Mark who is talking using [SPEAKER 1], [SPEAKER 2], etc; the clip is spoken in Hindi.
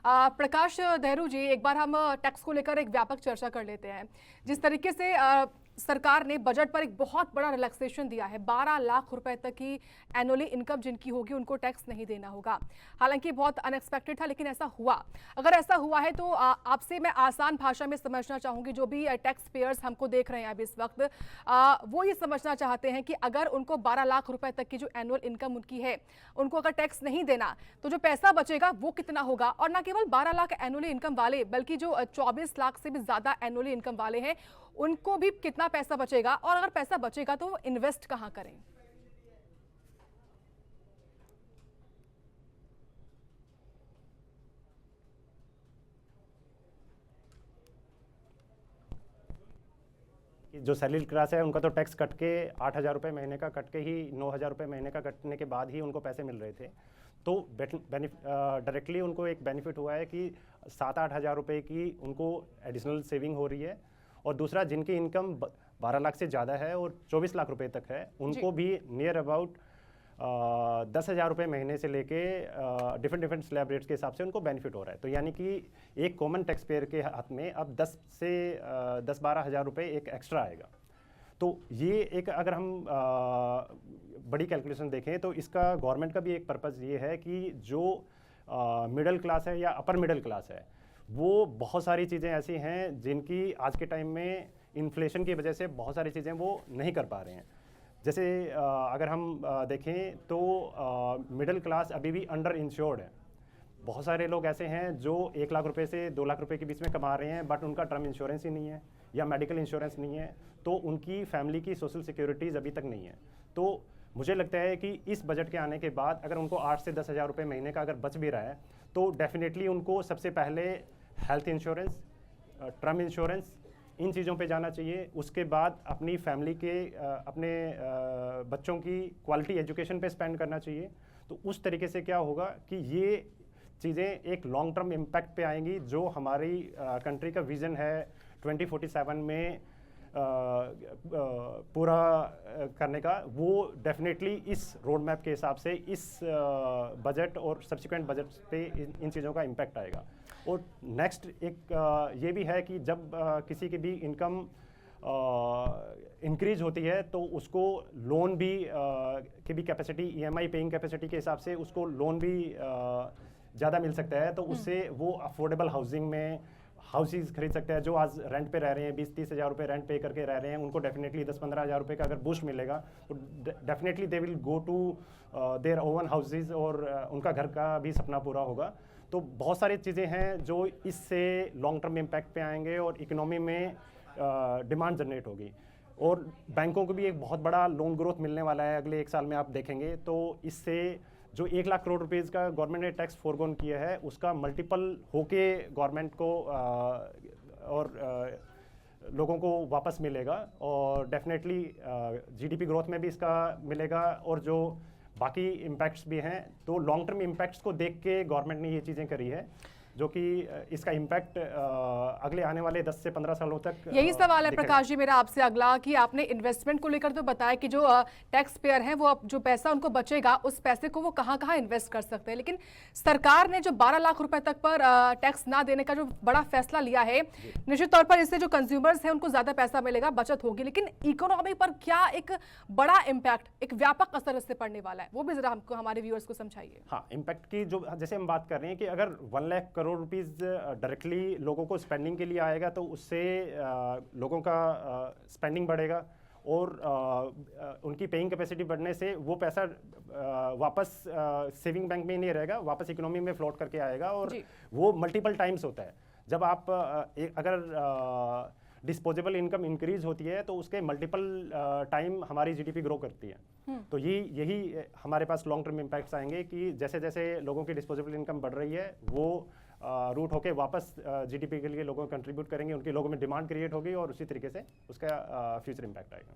[SPEAKER 1] प्रकाश देहरू जी, एक बार हम टैक्स को लेकर एक व्यापक चर्चा कर लेते हैं। जिस तरीके से सरकार ने बजट पर एक बहुत बड़ा रिलैक्सेशन दिया है, 12 लाख रुपए तक की एनुअली इनकम जिनकी होगी उनको टैक्स नहीं देना होगा। हालांकि बहुत अनएक्सपेक्टेड था, लेकिन ऐसा हुआ। अगर ऐसा हुआ है तो आपसे मैं आसान भाषा में समझना चाहूंगी, जो भी टैक्स पेयर्स हमको देख रहे हैं अभी इस वक्त, वो ये समझना चाहते हैं कि अगर उनको 12 लाख रुपए तक की जो एनुअल इनकम उनकी है, उनको अगर टैक्स नहीं देना तो जो पैसा बचेगा वो कितना होगा। और ना केवल 12 लाख एनुअली इनकम वाले, बल्कि जो 24 लाख से भी ज्यादा एनुअली इनकम वाले हैं, उनको भी कितना पैसा बचेगा, और अगर पैसा बचेगा तो वो इन्वेस्ट कहां करें।
[SPEAKER 2] जो सैलरी क्लास है उनका तो टैक्स कट के 8,000 रुपये महीने का कट के ही 9,000 रुपये महीने का कटने के बाद ही उनको पैसे मिल रहे थे। तो डायरेक्टली उनको एक बेनिफिट हुआ है कि 7-8 हज़ार रुपये की उनको एडिशनल सेविंग हो रही है। और दूसरा, जिनकी इनकम 12 लाख से ज़्यादा है और 24 लाख रुपए तक है, उनको भी नियर अबाउट 10,000 रुपये महीने से लेके डिफरेंट स्लैब रेट्स के हिसाब से उनको बेनिफिट हो रहा है। तो यानी कि एक कॉमन टैक्स पेयर के हाथ में अब 10-12 हज़ार रुपये एक एक्स्ट्रा आएगा। तो ये एक, अगर हम बड़ी कैलकुलेशन देखें तो इसका गवर्नमेंट का भी एक पर्पज़ ये है कि जो मिडिल क्लास है या अपर मिडिल क्लास है, वो बहुत सारी चीज़ें ऐसी हैं जिनकी आज के टाइम में इन्फ्लेशन की वजह से बहुत सारी चीज़ें वो नहीं कर पा रहे हैं। जैसे अगर हम देखें तो मिडिल क्लास अभी भी अंडर इंश्योर्ड है। बहुत सारे लोग ऐसे हैं जो 1 लाख रुपए से 2 लाख रुपए के बीच में कमा रहे हैं, बट उनका टर्म इंश्योरेंस ही नहीं है या मेडिकल इंश्योरेंस नहीं है, तो उनकी फैमिली की सोशल सिक्योरिटीज़ अभी तक नहीं है। तो मुझे लगता है कि इस बजट के आने के बाद अगर उनको 8 से 10 हज़ार रुपये महीने का अगर बच भी रहा है, तो डेफिनेटली उनको सबसे पहले हेल्थ इंश्योरेंस, टर्म इंश्योरेंस, इन चीज़ों पे जाना चाहिए। उसके बाद अपनी फैमिली के अपने बच्चों की क्वालिटी एजुकेशन पे स्पेंड करना चाहिए। तो उस तरीके से क्या होगा कि ये चीज़ें एक लॉन्ग टर्म इम्पैक्ट पे आएंगी। जो हमारी कंट्री का विज़न है 2047 में पूरा करने का, वो डेफिनेटली इस रोड मैप के हिसाब से इस बजट और सब्सिक्वेंट बजट पे इन चीज़ों का इम्पैक्ट आएगा। और नेक्स्ट एक ये भी है कि जब किसी की भी इनकम इंक्रीज होती है तो उसको लोन भी की भी कैपेसिटी, ईएमआई पेइंग कैपेसिटी के हिसाब से उसको लोन भी ज़्यादा मिल सकता है। तो उससे वो अफोर्डेबल हाउसिंग में हाउसेज खरीद सकते हैं। जो आज रेंट पे रह रहे हैं, 20-30 हज़ार रुपये रेंट पे करके रह रहे हैं, उनको डेफिनेटली 10-15 हज़ार रुपये का अगर बूस्ट मिलेगा तो definitely they will go to their own houses और उनका घर का भी सपना पूरा होगा। तो बहुत सारी चीज़ें हैं जो इससे लॉन्ग टर्म इम्पैक्ट पे आएंगे और इकोनॉमी में डिमांड जनरेट होगी। और बैंकों को भी एक बहुत बड़ा लोन ग्रोथ मिलने वाला है अगले 1 साल में, आप देखेंगे। तो इससे जो 1 लाख करोड़ रुपीज़ का गवर्नमेंट ने टैक्स फोरगोन किया है, उसका मल्टीपल होके गवर्नमेंट को और लोगों को वापस मिलेगा। और डेफिनेटली जीडीपी ग्रोथ में भी इसका मिलेगा। और जो बाकी इम्पैक्ट्स भी हैं, तो लॉन्ग टर्म इम्पैक्ट्स को देख के गवर्नमेंट ने ये चीज़ें करी है, जो कि इसका इम्पैक्ट अगले आने वाले 10 से 15 सालों तक
[SPEAKER 1] यही सवाल है प्रकाश जी मेरा आपसे अगला, कि आपने इन्वेस्टमेंट को लेकर तो बताया कि जो टैक्स पेयर हैं वो जो पैसा उनको बचेगा उस पैसे को वो कहां कहां इन्वेस्ट कर सकते हैं। लेकिन सरकार ने जो 12 लाख रुपए तक पर टैक्स ना देने का जो बड़ा फैसला लिया है, निश्चित तौर पर इससे जो कंज्यूमर्स हैं उनको ज्यादा पैसा मिलेगा, बचत होगी। लेकिन इकोनॉमी पर क्या एक बड़ा इम्पैक्ट, एक व्यापक असर इससे पड़ने वाला है, वो भी जरा हमको, हमारे व्यूअर्स को समझाइए।
[SPEAKER 2] हाँ, इम्पैक्ट की जो जैसे हम बात कर रहे हैं कि अगर 1 लाख करोड़ रुपीज़ डायरेक्टली लोगों को स्पेंडिंग के लिए आएगा, तो उससे लोगों का स्पेंडिंग बढ़ेगा और उनकी पेइंग कैपेसिटी बढ़ने से वो पैसा वापस सेविंग बैंक में ही नहीं रहेगा, वापस इकोनॉमी में फ्लोट करके आएगा। और वो मल्टीपल टाइम्स होता है। जब आप अगर डिस्पोजेबल इनकम इंक्रीज होती है तो उसके मल्टीपल टाइम हमारी जीडीपी ग्रो करती है। तो यही हमारे पास लॉन्ग टर्म इम्पैक्ट्स आएंगे कि जैसे जैसे लोगों की डिस्पोजेबल इनकम बढ़ रही है, वो रूट होके वापस जीडीपी के लिए लोगों को कंट्रीब्यूट करेंगे, उनके लोगों में डिमांड क्रिएट होगी और उसी तरीके से उसका फ्यूचर इम्पैक्ट आएगा।